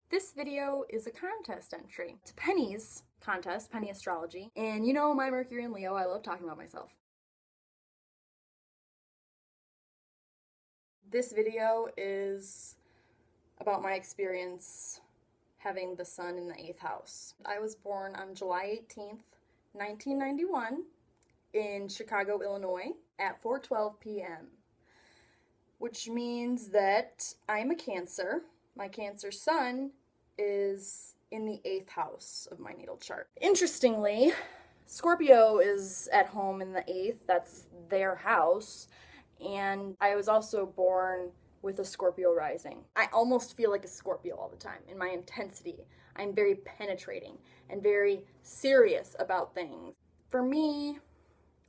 This video is a contest entry. It's Penny's contest, Penny Astrology. And you know my Mercury and Leo, I love talking about myself. This video is about my experience having the sun in the 8th house. I was born on July 18th, 1991 in Chicago, Illinois at 4:12 p.m., which means that I'm a Cancer. My Cancer sun is in the 8th house of my natal chart. Interestingly, Scorpio is at home in the 8th. That's their house. And I was also born with a Scorpio rising. I almost feel like a Scorpio all the time in my intensity. I'm very penetrating and very serious about things. For me,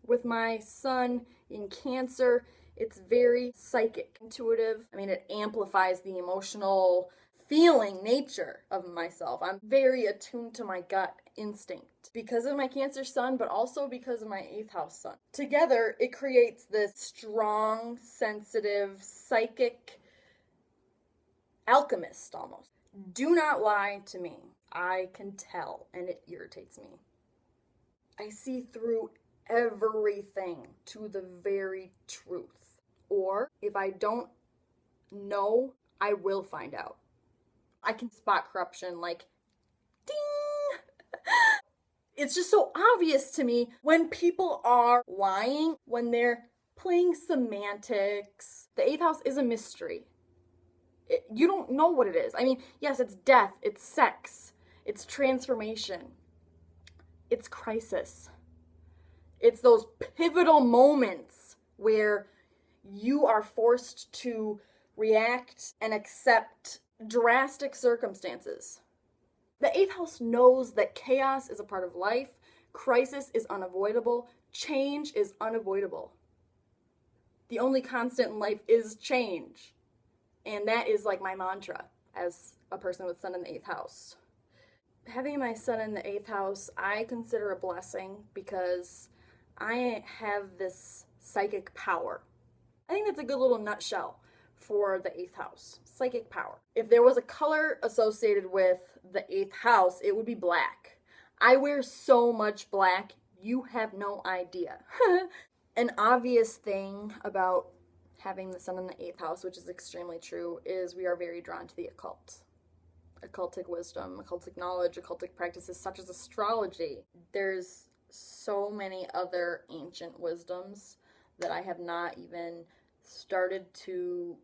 with my sun in Cancer, it's very psychic, intuitive. I mean, it amplifies the emotional feeling nature of myself. I'm very attuned to my gut instinct because of my Cancer sun, but also because of my 8th house sun. Together, it creates this strong, sensitive, psychic alchemist almost. Do not lie to me. I can tell, and it irritates me. I see through everything to the very truth. Or if I don't know, I will find out. I can spot corruption like, ding! It's just so obvious to me when people are lying, when they're playing semantics. The 8th house is a mystery. You don't know what it is. I mean, yes, it's death, it's sex, it's transformation, it's crisis. It's those pivotal moments where you are forced to react and accept drastic circumstances. The 8th house knows that chaos is a part of life, crisis is unavoidable, change is unavoidable. The only constant in life is change. And that is like my mantra as a person with sun in the 8th house. Having my sun in the 8th house, I consider a blessing because I have this psychic power. I think that's a good little nutshell for the 8th house. Psychic power. If there was a color associated with the 8th house, it would be black. I wear so much black, you have no idea. An obvious thing about having the sun in the 8th house, which is extremely true, is we are very drawn to the occult. Occultic wisdom, occultic knowledge, occultic practices such as astrology. There's so many other ancient wisdoms that I have not even started to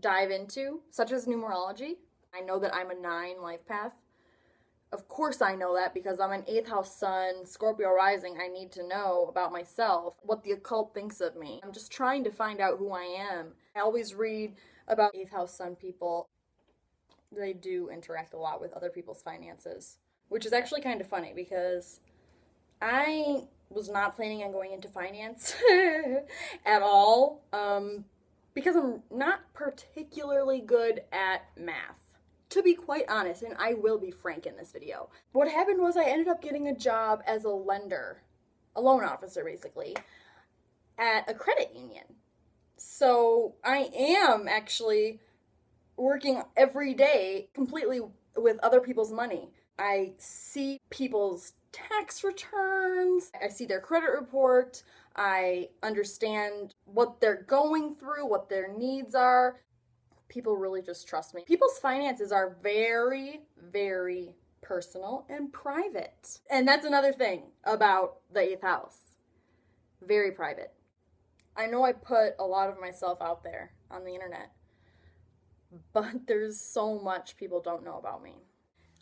dive into, such as numerology. I know that I'm a 9 life path. Of course I know that because I'm an 8th house sun, Scorpio rising. I need to know about myself, what the occult thinks of me. I'm just trying to find out who I am. I always read about 8th house sun people. They do interact a lot with other people's finances, which is actually kind of funny because I was not planning on going into finance at all because I'm not particularly good at math. To be quite honest, and I will be frank in this video, what happened was I ended up getting a job as a lender, a loan officer basically, at a credit union. So I am actually working every day completely with other people's money. I see people's tax returns, I see their credit report, I understand what they're going through, what their needs are. People really just trust me. People's finances are very, very personal and private. And that's another thing about the 8th house. Very private. I know I put a lot of myself out there on the internet, but there's so much people don't know about me.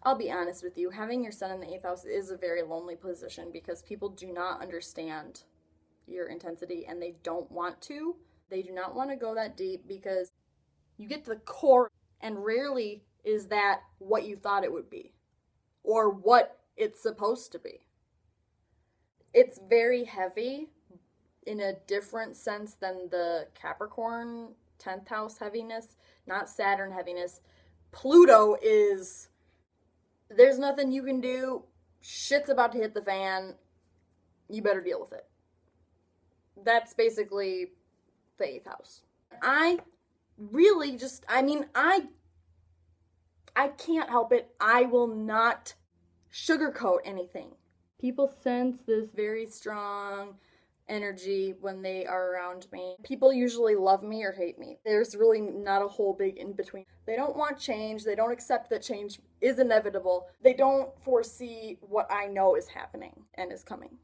I'll be honest with you, having your sun in the 8th house is a very lonely position because people do not understand your intensity and they don't want to. They do not want to go that deep because you get to the core and rarely is that what you thought it would be or what it's supposed to be. It's very heavy in a different sense than the Capricorn 10th house heaviness, not Saturn heaviness. Pluto is, there's nothing you can do. Shit's about to hit the fan. You better deal with it. That's basically the 8th house. I really just, I I can't help it. I will not sugarcoat anything. People sense this very strong energy when they are around me. People usually love me or hate me. There's really not a whole big in between. They don't want change. They don't accept that change is inevitable. They don't foresee what I know is happening and is coming.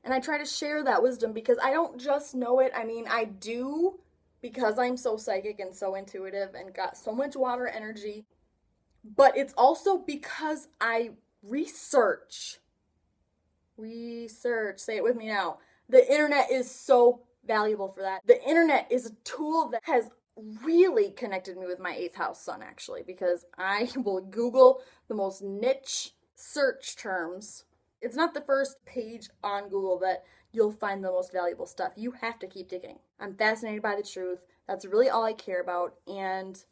And I try to share that wisdom because I don't just know it. I mean, I do because I'm so psychic and so intuitive and got so much water energy. But it's also because I research. Say it with me now. The internet is so valuable for that. The internet is a tool that has really connected me with my 8th house sun, actually, because I will Google the most niche search terms. It's not the first page on Google that you'll find the most valuable stuff. You have to keep digging. I'm fascinated by the truth. That's really all I care about, and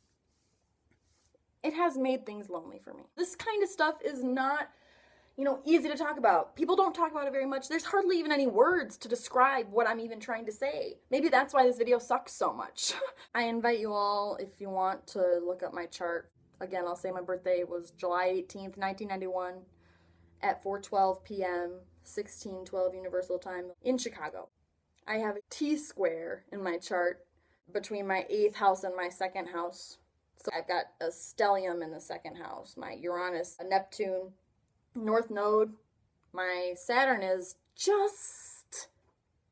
it has made things lonely for me. This kind of stuff is not, easy to talk about. People don't talk about it very much. There's hardly even any words to describe what I'm even trying to say. Maybe that's why this video sucks so much. I invite you all, if you want, to look up my chart. Again, I'll say my birthday was July 18th, 1991 at 4:12 p.m., 1612 Universal Time in Chicago. I have a T-square in my chart between my 8th house and my 2nd house. So I've got a stellium in the 2nd house, my Uranus, a Neptune, North Node. My Saturn is just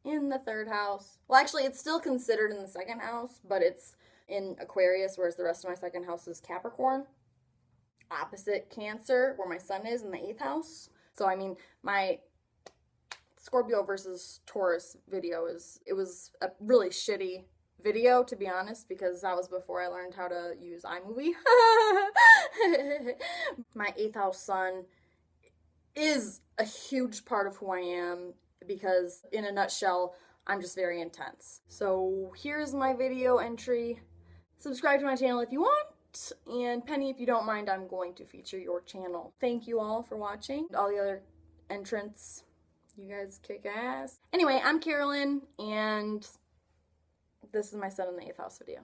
in the 3rd house. Well, actually, it's still considered in the 2nd house, but it's in Aquarius, whereas the rest of my 2nd house is Capricorn. Opposite Cancer, where my Sun is in the 8th house. So, I mean, my Scorpio versus Taurus video it was a really shitty video, to be honest, because that was before I learned how to use iMovie. My 8th house sun is a huge part of who I am because, in a nutshell, I'm just very intense. So here's my video entry. Subscribe to my channel if you want, and Penny, if you don't mind, I'm going to feature your channel. Thank you all for watching. All the other entrants, you guys kick ass. Anyway, I'm Carolyn, and this is my Sun in the 8th house video.